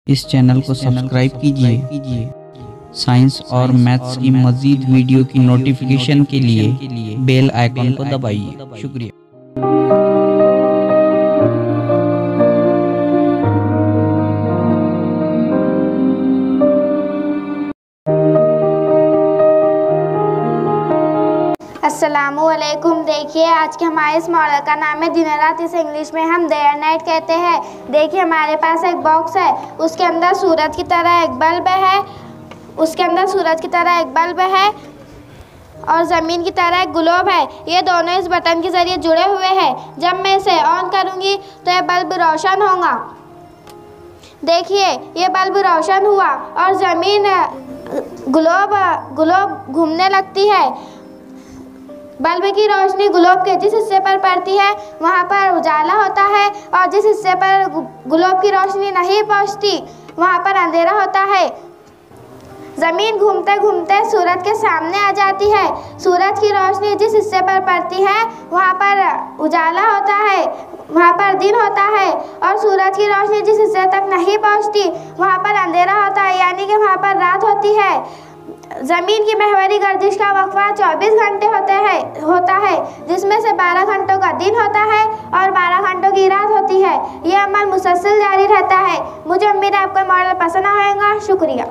इस चैनल को सब्सक्राइब कीजिए साइंस और मैथ्स की मज़ीद वीडियो की नोटिफिकेशन के लिए बेल आइकन को दबाइए। शुक्रिया। अस्सलामुअलैकुम। देखिए, आज के हमारे इस मॉडल का नाम है दिन रात। इसे इंग्लिश में हम डे एंड नाइट कहते हैं। देखिए, हमारे पास एक बॉक्स है, उसके अंदर सूरज की तरह एक बल्ब है, और ज़मीन की तरह एक ग्लोब है। ये दोनों इस बटन के ज़रिए जुड़े हुए हैं। जब मैं इसे ऑन करूँगी तो यह बल्ब रोशन होगा। देखिए, ये बल्ब रोशन हुआ और ज़मीन ग्लोब घूमने लगती है। बल्ब की रोशनी ग्लोब के जिस हिस्से पर पड़ती है वहाँ पर उजाला होता है, और जिस हिस्से पर ग्लोब की रोशनी नहीं पहुँचती वहाँ पर अंधेरा होता है। ज़मीन घूमते घूमते सूरज के सामने आ जाती है। सूरज की रोशनी जिस हिस्से पर पड़ती है वहाँ पर उजाला होता है, वहाँ पर दिन होता है, और सूरज की रोशनी जिस हिस्से तक नहीं पहुँचती वहाँ पर अंधेरा होता है, यानी कि वहाँ पर रात होती है। ज़मीन की महवरी गर्दिश का वक्फा 24 घंटे होता है, जिसमें से 12 घंटों का दिन होता है और 12 घंटों की रात होती है। यह अमल मुसलसल जारी रहता है। मुझे उम्मीद है आपको मॉडल पसंद आएगा। शुक्रिया।